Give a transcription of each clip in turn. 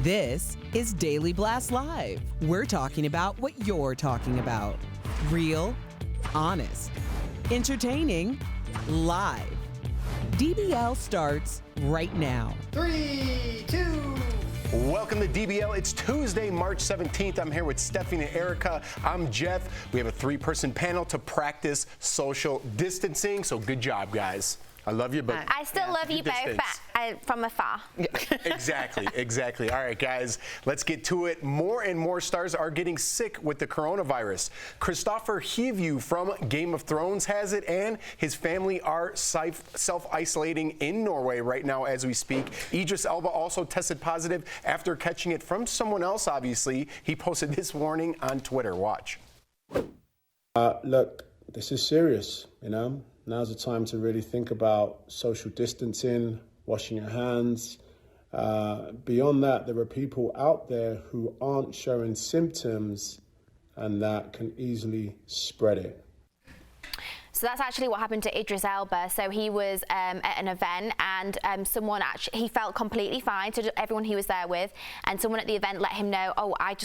This is Daily Blast Live. We're talking about what you're talking about. Real, honest, entertaining, live. DBL starts right now. 3, 2. Welcome to DBL. It's Tuesday, March 17th. I'm here with Stephanie and Erica. I'm Jeff. We have a 3-person panel to practice social distancing. So good job, guys. I love you, but I still love you both, but from afar. Exactly. All right, guys, let's get to it. More and more stars are getting sick with the coronavirus. Christopher Hivju from Game of Thrones has it, and his family are self-isolating in Norway right now as we speak. Idris Elba also tested positive after catching it from someone else, obviously. He posted this warning on Twitter. Watch. Look, this is serious, you know. Now's the time to really think about social distancing, washing your hands. Beyond that, there are people out there who aren't showing symptoms and that can easily spread it. So that's actually what happened to Idris Elba. So he was at an event and someone actually, he felt completely fine to everyone he was there with, and someone at the event let him know, oh, I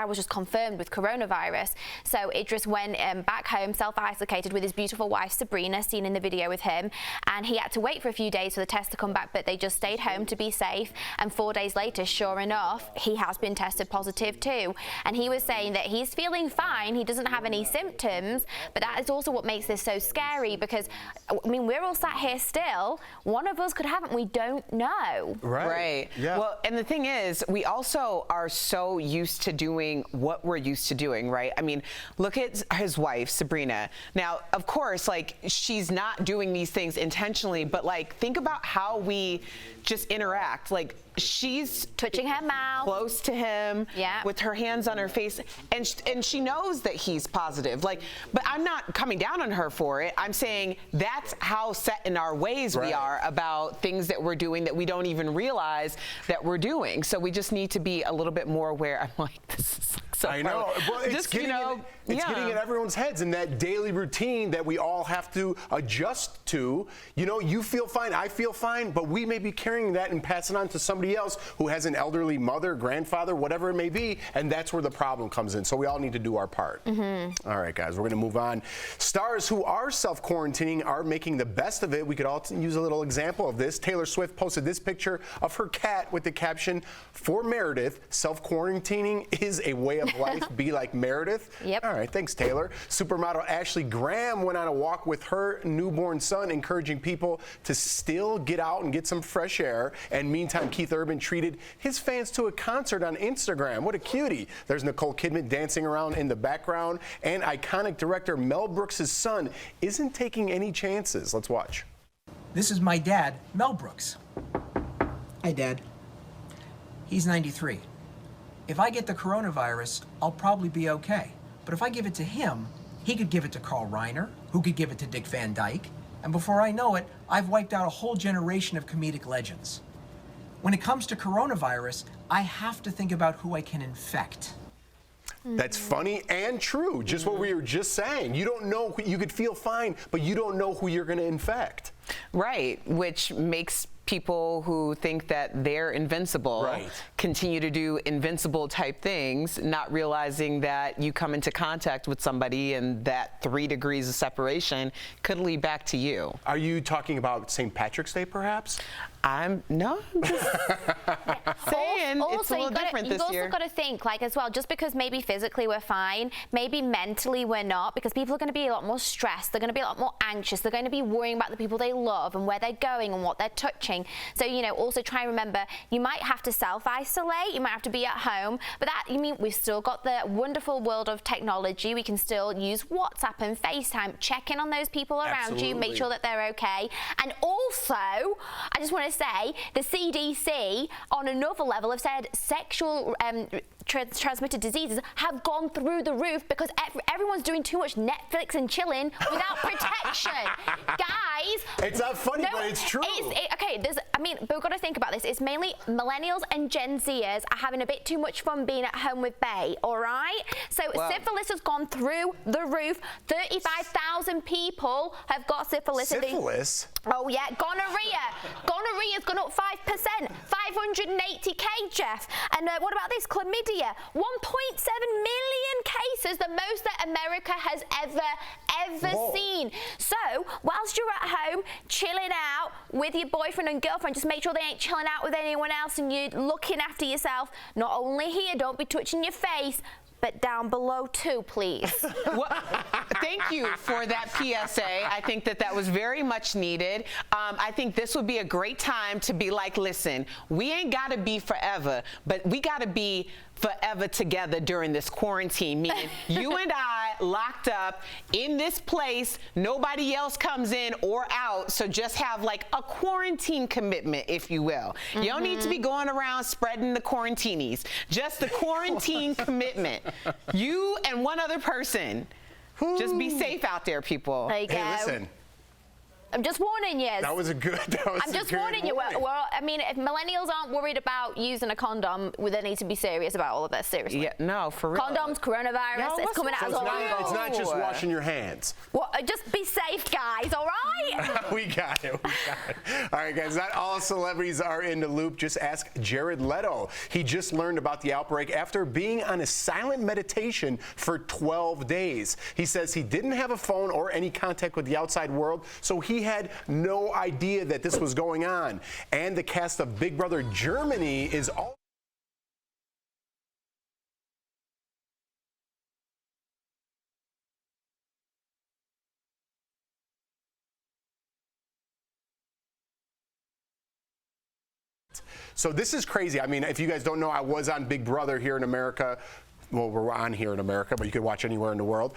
was just confirmed with coronavirus. So Idris went back home, self-isolated with his beautiful wife Sabrina, seen in the video with him, and he had to wait for a few days for the test to come back, but they just stayed home to be safe. And 4 days later, sure enough, he has been tested positive too. And he was saying that he's feeling fine, he doesn't have any symptoms, but that is also what makes this so scary, because I mean, we're all sat here still, one of us could have it, we don't know. Right. Yeah. Well, and the thing is, we also are so used to doing what we're used to doing, right? I mean, look at his wife, Sabrina. Now, of course, like, she's not doing these things intentionally, but like, think about how we just interact. Like, she's touching her mouth close to him, with her hands on her face, and she knows that he's positive. Like, but I'm not coming down on her for it. I'm saying that's how set in our ways we are about things that we're doing that we don't even realize that we're doing. So we just need to be a little bit more aware. I'm like, this is so I know. Well, it's getting in everyone's heads, in that daily routine that we all have to adjust to. You know, you feel fine, I feel fine, but we may be carrying that and passing it on to somebody else who has an elderly mother, grandfather, whatever it may be, and that's where the problem comes in. So we all need to do our part. All right, guys, we're going to move on. Stars who are self-quarantining are making the best of it. We could all use a little example of this. Taylor Swift posted this picture of her cat with the caption, "For Meredith, self-quarantining is a way of life. Be like Meredith." Yep. All right, thanks, Taylor. Supermodel Ashley Graham went on a walk with her newborn son, encouraging people to still get out and get some fresh air. And meantime, Keith Urban treated his fans to a concert on Instagram. What a cutie. There's Nicole Kidman dancing around in the background, and iconic director Mel Brooks' son isn't taking any chances. Let's watch. This is my dad, Mel Brooks. Hi, Dad. He's 93. If I get the coronavirus, I'll probably be okay. But if I give it to him, he could give it to Carl Reiner, who could give it to Dick Van Dyke, and before I know it, I've wiped out a whole generation of comedic legends. When it comes to coronavirus, I have to think about who I can infect. That's funny and true. Just what we were just saying. You don't know, you could feel fine, but you don't know who you're going to infect. Right, which makes people who think that they're invincible continue to do invincible type things, not realizing that you come into contact with somebody and that 3 degrees of separation could lead back to you. Are you talking about St. Patrick's Day, perhaps? I'm just saying it's a little different this year. You've also got to think, like, as well, just because maybe physically we're fine, maybe mentally we're not, because people are going to be a lot more stressed, they're going to be a lot more anxious, they're going to be worrying about the people they love and where they're going and what they're touching. So, you know, also try and remember, you might have to self-isolate, you might have to be at home, but that, you mean, we've still got the wonderful world of technology. We can still use WhatsApp and FaceTime, check in on those people around you, make sure that they're okay. And also, I just want to say, the CDC, on another level, have said sexual transmitted diseases have gone through the roof because everyone's doing too much Netflix and chilling without protection. Guys, it's not funny, but it's true. Okay, but we've got to think about this. It's mainly millennials and Gen Zers are having a bit too much fun being at home with Bae, all right? So syphilis has gone through the roof. 35,000 people have got syphilis. Syphilis? Oh yeah, gonorrhea's gone up 5%, 580k, Jeff. And what about this? Chlamydia, 1.7 million cases, the most that America has ever seen. So whilst you're at home chilling out with your boyfriend and girlfriend, just make sure they ain't chilling out with anyone else and you're looking after yourself. Not only here, don't be touching your face, but down below too, please. Well, thank you for that PSA. I think that was very much needed. I think this would be a great time to be like, listen, we ain't got to be forever, but we got to be forever together during this quarantine, meaning you and I locked up in this place, nobody else comes in or out, so just have like a quarantine commitment, if you will. You don't need to be going around spreading the quarantinis, just the quarantine commitment. You and one other person. Just be safe out there, people. There you go. Hey, listen. I'm just warning you. That was a good. I'm just warning you. Well, I mean, if millennials aren't worried about using a condom, they need to be serious about all of this. Seriously. Yeah, no, for real. Condoms, coronavirus, it's coming out as all angles. It's not just washing your hands. Well, just be safe, guys. All right. We got it. All right, guys. Not all celebrities are in the loop. Just ask Jared Leto. He just learned about the outbreak after being on a silent meditation for 12 days. He says he didn't have a phone or any contact with the outside world, so he had no idea that this was going on. And the cast of Big Brother Germany is all. So this is crazy. I mean, if you guys don't know, I was on Big Brother here in America. Well, we're on here in America, but you could watch anywhere in the world,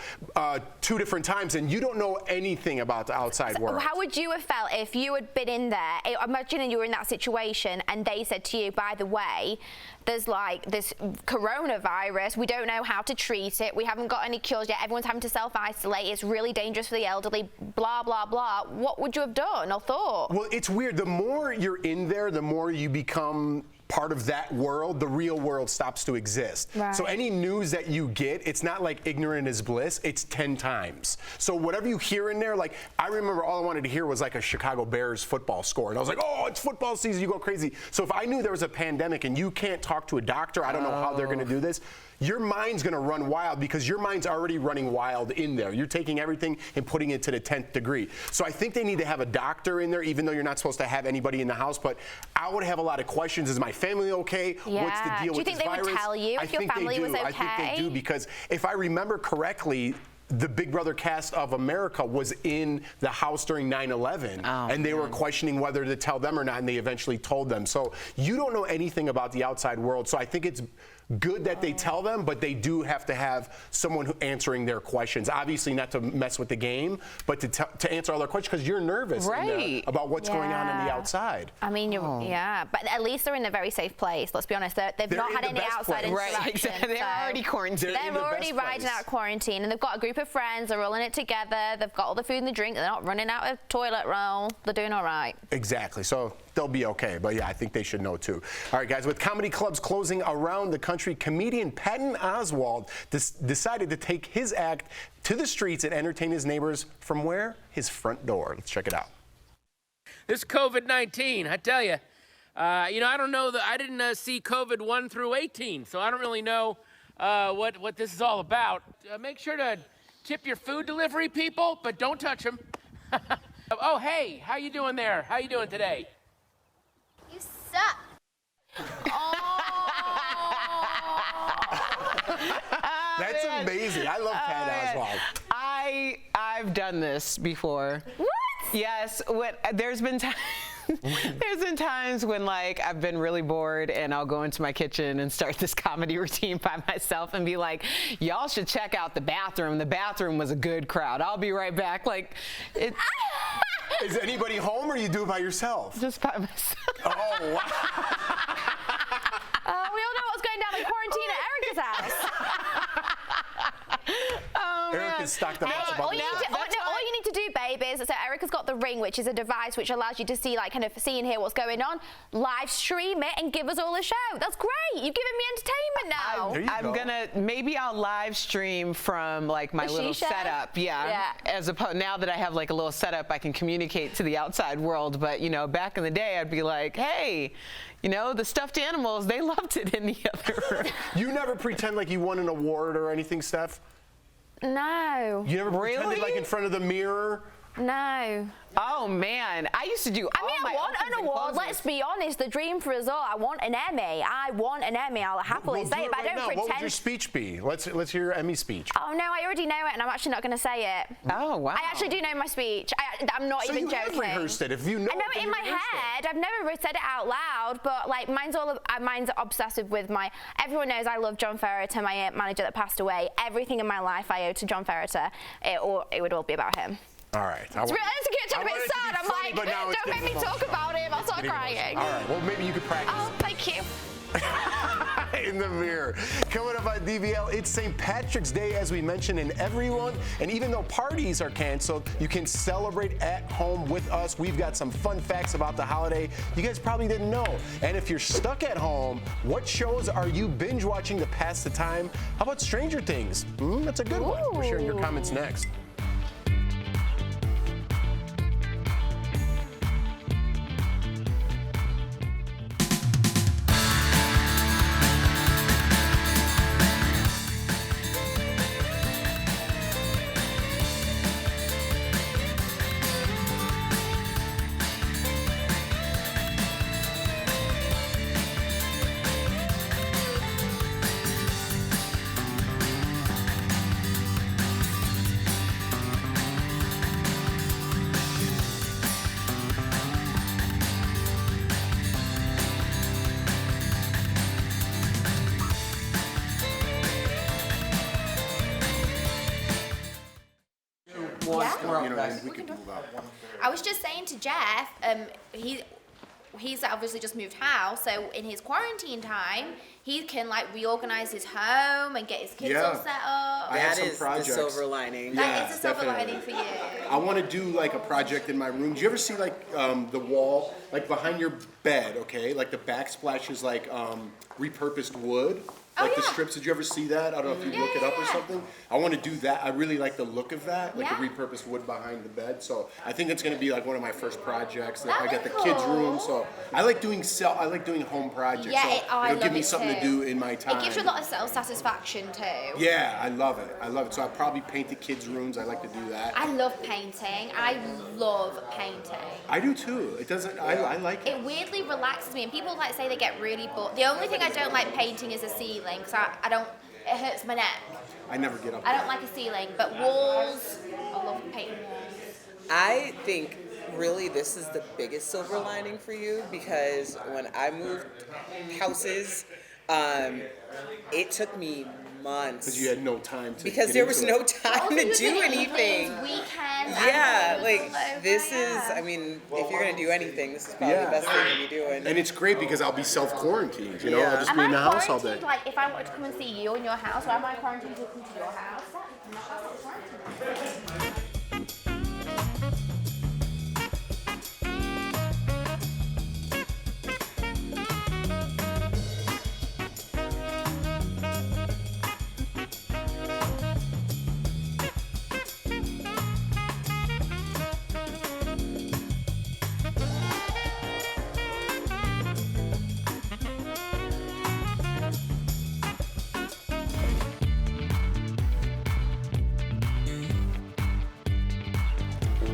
2 different times, and you don't know anything about the outside world. How would you have felt if you had been in there, imagining you were in that situation, and they said to you, by the way, there's like this coronavirus, we don't know how to treat it, we haven't got any cures yet, everyone's having to self-isolate, it's really dangerous for the elderly, blah, blah, blah. What would you have done or thought? Well, it's weird. The more you're in there, the more you become part of that world. The real world stops to exist. Right. So any news that you get, it's not like ignorant is bliss, it's 10 times. So whatever you hear in there, like I remember all I wanted to hear was like a Chicago Bears football score. And I was like, oh, it's football season, you go crazy. So if I knew there was a pandemic and you can't talk to a doctor, I don't know how they're gonna do this, your mind's gonna run wild because your mind's already running wild in there. You're taking everything and putting it to the 10th degree. So I think they need to have a doctor in there, even though you're not supposed to have anybody in the house. But I would have a lot of questions. Is my family okay? Yeah. What's the deal with this virus? Do you think they would tell you if your family was okay? I think they do, because if I remember correctly, the Big Brother cast of America was in the house during 9/11, and they were questioning whether to tell them or not, and they eventually told them. So you don't know anything about the outside world. So I think it's good that they tell them, but they do have to have someone answering their questions. Obviously not to mess with the game, but to answer all their questions, because you're nervous in there about what's going on the outside. I mean, but at least they're in a very safe place. Let's be honest. They've not had any outside interaction. Right, exactly. They're already quarantined. They're already riding out quarantine, and they've got a group of friends. They're rolling it together. They've got all the food and the drink. They're not running out of toilet roll. They're doing all right. Exactly. So they'll be okay. But yeah, I think they should know too. All right, guys, with comedy clubs closing around the country, comedian Patton Oswalt decided to take his act to the streets and entertain his neighbors from where? His front door. Let's check it out. This COVID-19, I tell you, I don't know I didn't see COVID 1 through 18, so I don't really know what this is all about. Make sure to tip your food delivery people, but don't touch them. Oh, hey, how you doing there? How you doing today? You suck. That's amazing. I love Patton Oswalt. I've done this before. What? Yes. There's been times when like I've been really bored and I'll go into my kitchen and start this comedy routine by myself and be like, y'all should check out the bathroom. The bathroom was a good crowd. I'll be right back. Like it. Is anybody home, or you do it by yourself? Just by myself. Oh, wow. We all know what's going down in quarantine at Erica's Watching, which is a device which allows you to see, like, kind of see and hear what's going on, live stream it and give us all a show. That's great. You've given me entertainment now. Maybe I'll live stream from like my little setup. Yeah. As opposed, now that I have like a little setup, I can communicate to the outside world. But you know, back in the day, I'd be like, hey, you know, the stuffed animals, they loved it in the other room. You never pretend like you won an award or anything, Steph? No. You never pretended like in front of the mirror? No. Oh man, I used to do. I mean, I want an award. Let's be honest. The dream for us all. I want an Emmy. I want an Emmy. I'll happily say it, but I don't pretend. What would your speech be? Let's hear your Emmy speech. Oh no, I already know it, and I'm actually not going to say it. Oh wow. I actually do know my speech. I'm not even joking. So you have rehearsed it. If you know. I know it in my head. I've never said it out loud, but like mine's obsessive with my. Everyone knows I love John Ferreter, my manager that passed away. Everything in my life I owe to John Ferreter. It would all be about him. All right. It's getting a bit sad. I'm like, don't make me talk about him. I'll start crying. All right. Well, maybe you could practice. Oh, thank you. In the mirror. Coming up on DBL, it's St. Patrick's Day, as we mentioned, and even though parties are canceled, you can celebrate at home with us. We've got some fun facts about the holiday you guys probably didn't know. And if you're stuck at home, what shows are you binge watching to pass the time? How about Stranger Things? That's a good one. We're sharing your comments next. I was just saying to Jeff, he's obviously just moved house, so in his quarantine time, he can like reorganize his home and get his kids all set up. That is the silver lining. That is the silver lining for you. I want to do like a project in my room. Do you ever see like the wall, like behind your bed, okay? Like the backsplash is like repurposed wood. Like the strips, did you ever see that? I don't know if you look it up or something. I want to do that. I really like the look of that, like the repurposed wood behind the bed. So I think it's going to be like one of my first projects. That I got the kids' room, so I like doing home projects. Yeah, so it'll give me something to do in my time. It gives you a lot of self-satisfaction too. Yeah, I love it. So I'll probably paint the kids' rooms. I like to do that. I love painting. I do too. It doesn't. I like it. It weirdly relaxes me, and people like say they get really bored. The only thing I don't like painting is a ceiling. Because I don't, it hurts my neck. I never get up. I don't like a ceiling, but walls, I love painting walls. I think really this is the biggest silver lining for you, because when I moved houses, it took me months. Because you had no time to. Because there was no time to do anything. Weekends. Yeah, like this is. I mean, if you're gonna do anything, this is probably the best thing to be doing. And it's great because I'll be self-quarantined. You know, I'll just be in the house all day. Like if I wanted to come and see you in your house, or am I quarantined to come to your house? That's not quarantine.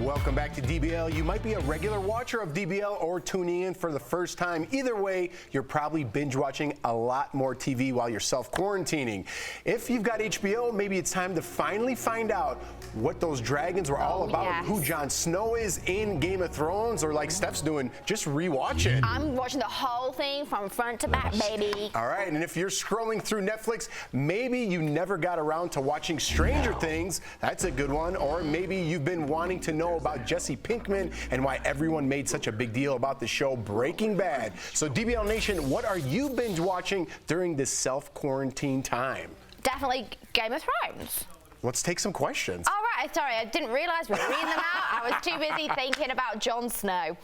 Welcome back to DBL. You might be a regular watcher of DBL or tuning in for the first time. Either way, you're probably binge watching a lot more TV while you're self-quarantining. If you've got HBO, maybe it's time to finally find out what those dragons were all about, who Jon Snow is in Game of Thrones, or like Steph's doing, just rewatch it. I'm watching the whole thing from front to back, baby. All right, and if you're scrolling through Netflix, maybe you never got around to watching Stranger Things. That's a good one. Or maybe you've been wanting to know about Jesse Pinkman and why everyone made such a big deal about the show Breaking Bad. So DBL Nation, what are you binge watching during this self-quarantine time? Definitely Game of Thrones. Let's take some questions. All right, Sorry, I didn't realise we were reading them out. I was too busy thinking about Jon Snow.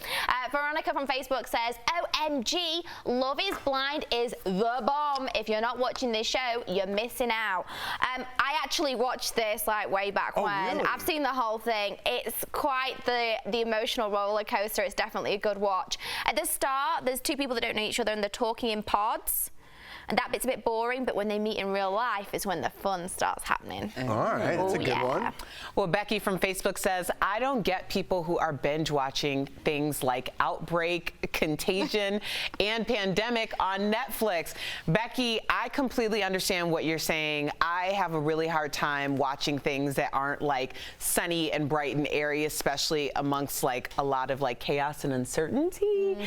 Veronica from Facebook says, OMG, Love is Blind is the bomb. If you're not watching this show, you're missing out. I actually watched this like way back when. Really? I've seen the whole thing. It's quite the emotional roller coaster. It's definitely a good watch. At the start, there's two people that don't know each other and they're talking in pods. And that bit's a bit boring, but when they meet in real life is when the fun starts happening. All right, that's a good one. Well, Becky from Facebook says, I don't get people who are binge watching things like Outbreak, Contagion, and Pandemic on Netflix. Becky, I completely understand what you're saying. I have a really hard time watching things that aren't like sunny and bright and airy, especially amongst like a lot of like chaos and uncertainty.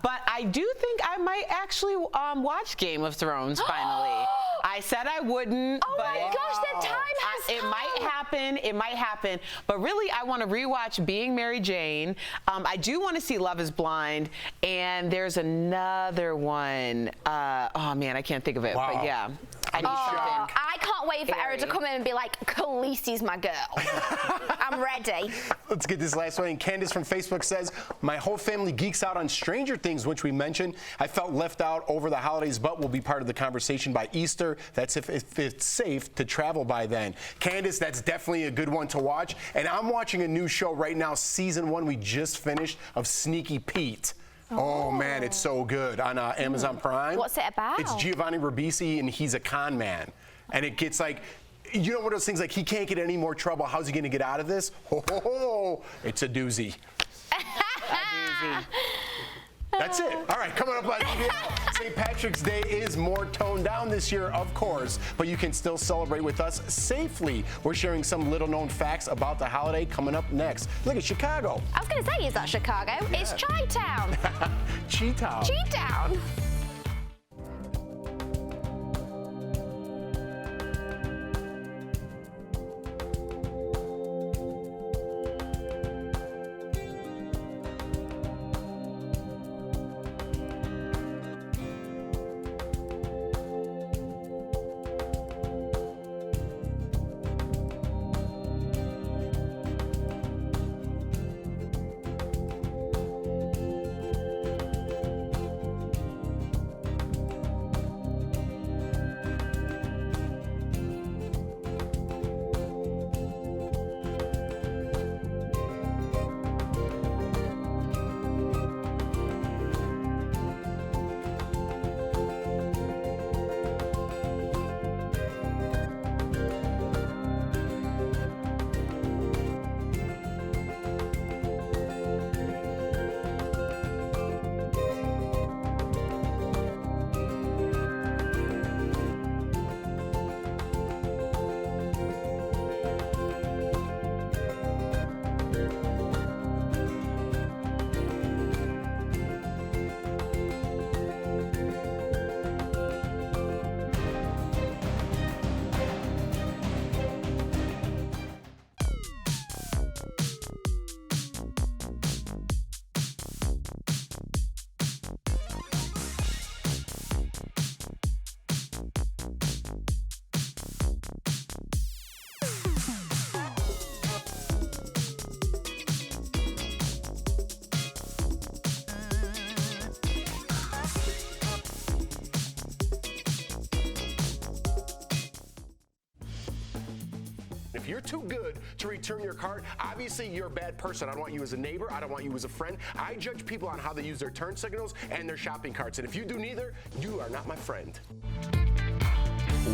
But I do think I might actually watch Game of Thrones finally. I said I wouldn't. Oh but my gosh, that time has it come. might happen. It might happen. But really, I want to rewatch Being Mary Jane. I do want to see Love is Blind. And there's another one. Oh man, I can't think of it. But yeah, I need something. I can't wait for Erin to come in and be like, Khaleesi's my girl. I'm ready. Let's get this last one. And Candace from Facebook says, my whole family geeks out on Stranger Things, which we mentioned. I felt left out over the holidays, but will be part of the conversation by Easter. That's if it's safe to travel by then. Candace, that's definitely a good one to watch. And I'm watching a new show right now, season 1 we just finished of Sneaky Pete. Oh man, it's so good on Amazon Prime. What's it about? It's Giovanni Ribisi and he's a con man. And it gets like, you know, one of those things like he can't get any more trouble. How's he going to get out of this? It's a doozy. That's it. All right, coming up on DBL, St. Patrick's Day is more toned down this year, of course, but you can still celebrate with us safely. We're sharing some little-known facts about the holiday coming up next. Look at Chicago. I was going to say, is that Chicago? Yeah. It's Chi-Town. Chi-Town. Chi-Town. If you're too good to return your card, obviously you're a bad person. I don't want you as a neighbor. I don't want you as a friend. I judge people on how they use their turn signals and their shopping carts. And if you do neither, you are not my friend.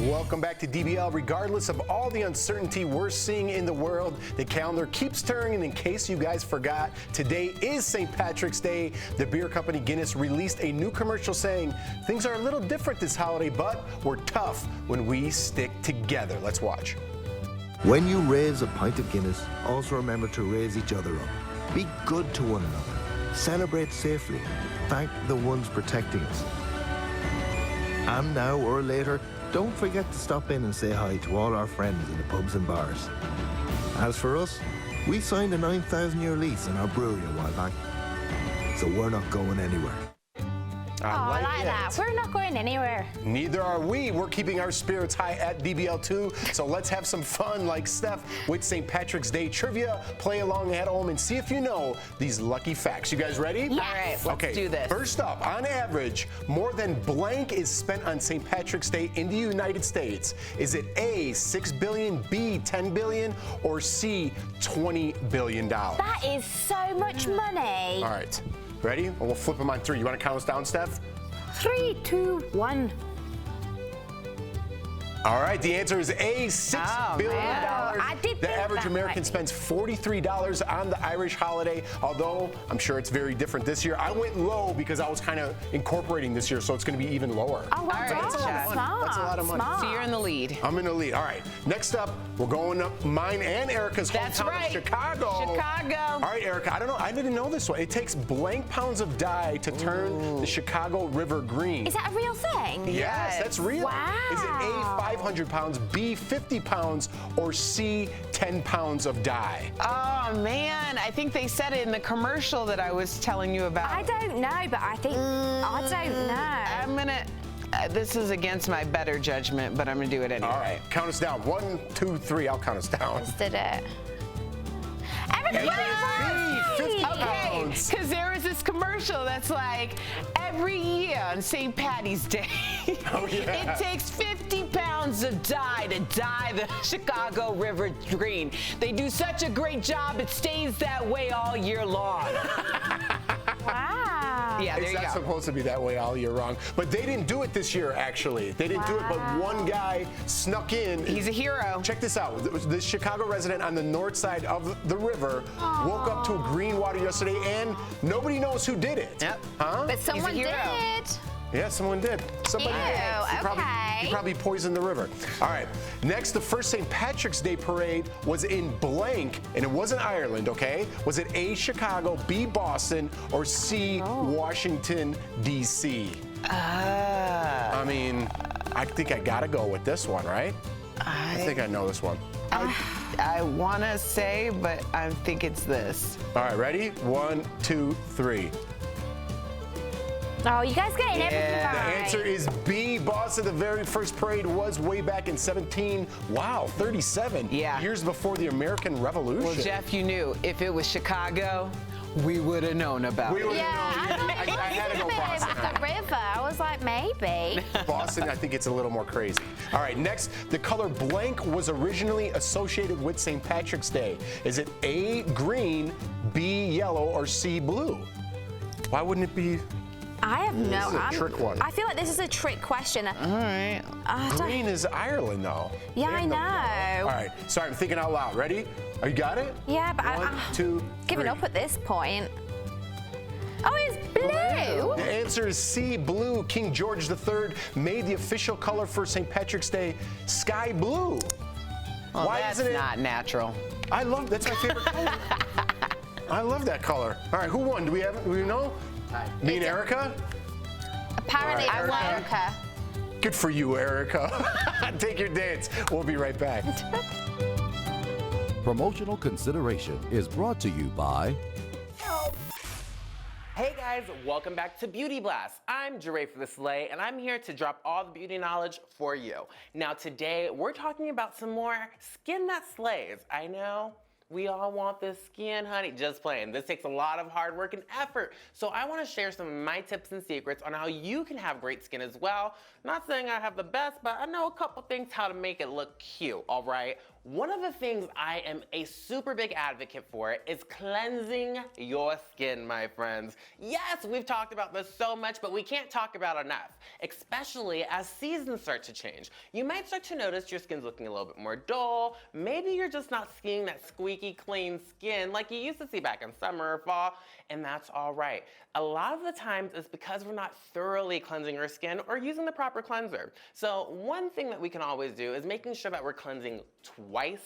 Welcome back to DBL. Regardless of all the uncertainty we're seeing in the world, the calendar keeps turning. And in case you guys forgot, today is St. Patrick's Day. The beer company Guinness released a new commercial saying things are a little different this holiday, but we're tough when we stick together. Let's watch. When you raise a pint of Guinness, also remember to raise each other up. Be good to one another. Celebrate safely. Thank the ones protecting us. And now or later, don't forget to stop in and say hi to all our friends in the pubs and bars. As for us, we signed a 9,000-year lease on our brewery a while back, so we're not going anywhere. I like that. We're not going anywhere. Neither are we. We're keeping our spirits high at DBL too. So let's have some fun like Steph with St. Patrick's Day trivia. Play along at home and see if you know these lucky facts. You guys ready? Yes. All right, let's do this. First up, on average, more than blank is spent on St. Patrick's Day in the United States. Is it A, 6 billion, B, 10 billion, or C, $20 billion? That is so much money. All right. Ready? And we'll flip them on 3. You want to count us down, Steph? 3, 2, 1. All right, the answer is A, $6 billion. I did The think average that American might be. spends $43 on the Irish holiday, although I'm sure it's very different this year. I went low because I was kind of incorporating this year, so it's going to be even lower. Oh, well done. that's a lot of money. Smart. That's a lot of money. Smart. So you're in the lead. I'm in the lead. All right, next up, we're going up mine and Erica's That's hometown right. of Chicago. Chicago. All right, Erica, I didn't know this one. It takes blank pounds of dye to turn the Chicago River green. Is that a real thing? Yes, that's real. Wow. Is it A, 500 pounds, B, 50 pounds, or C, 10 pounds of dye? Oh, man. I think they said it in the commercial that I was telling you about. I don't know, but I think I don't know. I'm going to... this is against my better judgment, but I'm going to do it anyway. All right, count us down. 1, 2, 3. I'll count us down. Just did it. Everything B, 50 Okay, pounds. because there was this commercial that's like, every year on St. Patty's Day, Oh, yeah. it takes 50 pounds of dye to dye the Chicago River green. They do such a great job, it stays that way all year long. Wow. Yeah, there It's you not go. supposed to be that way all year long. But they didn't do it this year, actually. They didn't do it, but one guy snuck in. He's a hero. Check this out. This Chicago resident on the north side of the river woke up to green water yesterday, and nobody knows who did it. Yep. Huh? But someone hero. did. Yeah, someone did. Somebody did. Ew, okay. He probably poisoned the river. All right. Next, the first St. Patrick's Day parade was in blank, and it wasn't Ireland, okay? Was it A, Chicago, B, Boston, or C, Washington, D.C.? I mean, I think I got to go with this one, right? I think I know this one. I want to say, but I think it's this. All right, ready? 1, 2, 3. Oh, you guys getting everything The right. answer is B. Boston. The very first parade was way back in 37 years before the American Revolution. Well, Jeff, you knew if it was Chicago, we would have known about We it. would Yeah, have known. I I had to go Boston. the river. I was like, maybe. Boston, I think it's a little more crazy. All right, next, the color blank was originally associated with St. Patrick's Day. Is it A, green, B, yellow, or C, blue? Why wouldn't it be? I have no. This is a trick one. I feel like this is a trick question. All right. Green is Ireland, though. Yeah, I And the- know. All right, sorry, I'm thinking out loud. Ready? Oh, you got it? Yeah, but 1, 2, giving 3. up at this point. Oh, it's blue. The answer is C, blue. King George III made the official color for St. Patrick's Day sky blue. Well, Why that's isn't it? not natural. That's my favorite color. I love that color. All right, who won? Do we know? Me and Erica? Apparently, All right, I Erica. Good for you, Erica. Take your dance. We'll be right back. Promotional consideration is brought to you by Hey guys, welcome back to Beauty Blast. I'm Jeray for the Slay, and I'm here to drop all the beauty knowledge for you. Now today, we're talking about some more skin that slays. I know, we all want this skin, honey. Just playing. This takes a lot of hard work and effort. So I want to share some of my tips and secrets on how you can have great skin as well. Not saying I have the best, but I know a couple things how to make it look cute, all right? One of the things I am a super big advocate for is cleansing your skin, my friends. Yes, we've talked about this so much, but we can't talk about it enough, especially as seasons start to change. You might start to notice your skin's looking a little bit more dull. Maybe you're just not seeing that squeaky clean skin like you used to see back in summer or fall, and that's all right. A lot of the times it's because we're not thoroughly cleansing our skin or using the proper cleanser. So one thing that we can always do is making sure that we're cleansing twice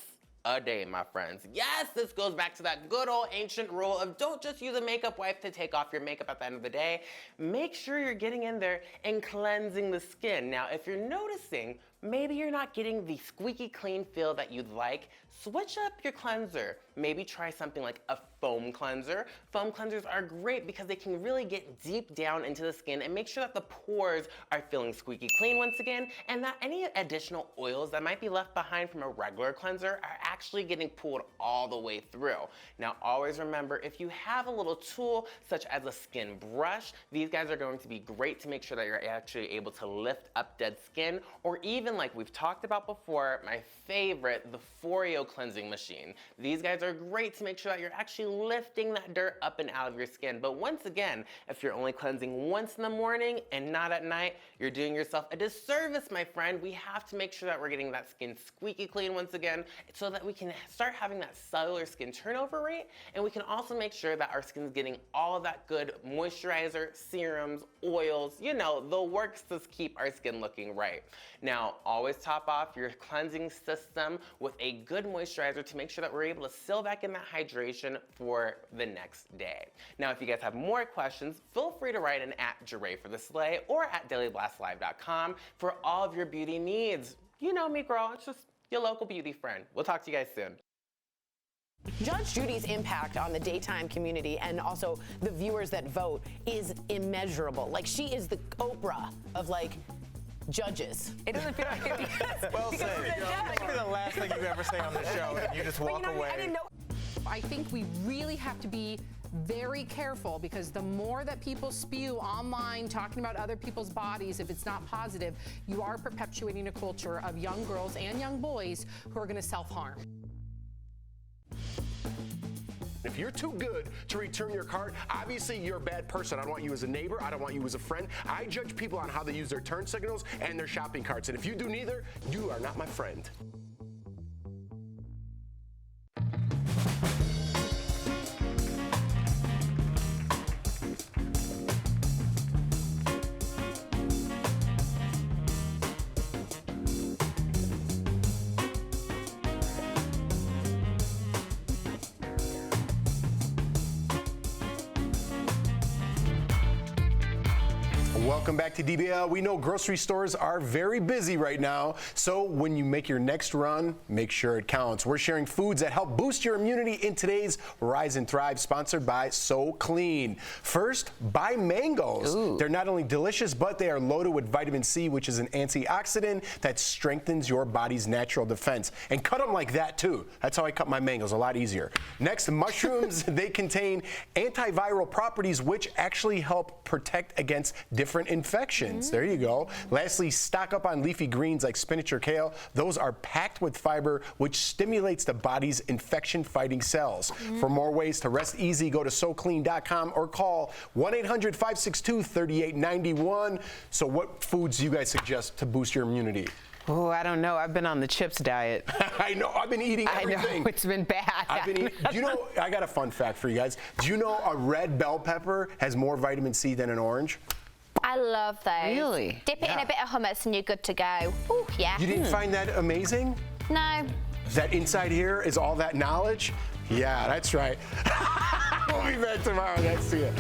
a day, my friends. Yes, this goes back to that good old ancient rule of don't just use a makeup wipe to take off your makeup at the end of the day. Make sure you're getting in there and cleansing the skin. Now, if you're noticing maybe you're not getting the squeaky clean feel that you'd like, switch up your cleanser. Maybe try something like a foam cleanser. Foam cleansers are great because they can really get deep down into the skin and make sure that the pores are feeling squeaky clean once again, and that any additional oils that might be left behind from a regular cleanser are actually getting pulled all the way through. Now, always remember, if you have a little tool such as a skin brush, these guys are going to be great to make sure that you're actually able to lift up dead skin, or even like we've talked about before, my favorite, the Foreo cleansing machine. These guys are great to make sure that you're actually lifting that dirt up and out of your skin. But once again, if you're only cleansing once in the morning and not at night, you're doing yourself a disservice, my friend. We have to make sure that we're getting that skin squeaky clean once again so that we can start having that cellular skin turnover rate, and we can also make sure that our skin's getting all of that good moisturizer, serums, oils, you know, the works to keep our skin looking right. Now, always top off your cleansing system with a good moisturizer to make sure that we're able to seal back in that hydration for the next day. Now, if you guys have more questions, feel free to write in at Jeray for the Slay or at dailyblastlive.com for all of your beauty needs. You know me, girl, it's just your local beauty friend. We'll talk to you guys soon. Judge Judy's impact on the daytime community and also the viewers that vote is immeasurable. Like, she is the Oprah of, like, judges. It doesn't feel like it well said. This will be the last thing you ever say on the show, and you just walk away. I didn't know. I think we really have to be very careful, because the more that people spew online talking about other people's bodies, if it's not positive, you are perpetuating a culture of young girls and young boys who are going to self-harm. If you're too good to return your card, obviously you're a bad person. I don't want you as a neighbor. I don't want you as a friend. I judge people on how they use their turn signals and their shopping carts. And if you do neither, you are not my friend. Welcome back to DBL. We know grocery stores are very busy right now, so when you make your next run, make sure it counts. We're sharing foods that help boost your immunity in today's Rise and Thrive, sponsored by So Clean. First, buy mangoes. Ooh. They're not only delicious, but they are loaded with vitamin C, which is an antioxidant that strengthens your body's natural defense. And cut them like that, too. That's how I cut my mangoes, a lot easier. Next, mushrooms. They contain antiviral properties, which actually help protect against different infections. There you go. Lastly, stock up on leafy greens like spinach or kale. Those are packed with fiber, which stimulates the body's infection-fighting cells. For more ways to rest easy, go to SoClean.com or call 1-800-562-3891. So what foods do you guys suggest to boost your immunity? Oh, I don't know. I've been on the chips diet. I know. I've been eating everything. I know. It's been bad. Do you know, I got a fun fact for you guys. Do you know a red bell pepper has more vitamin C than an orange? I love those. Really? Dip it in a bit of hummus and you're good to go. Ooh, yeah. You didn't find that amazing? No. That inside here is all that knowledge? Yeah, that's right. We'll be back tomorrow. That's it.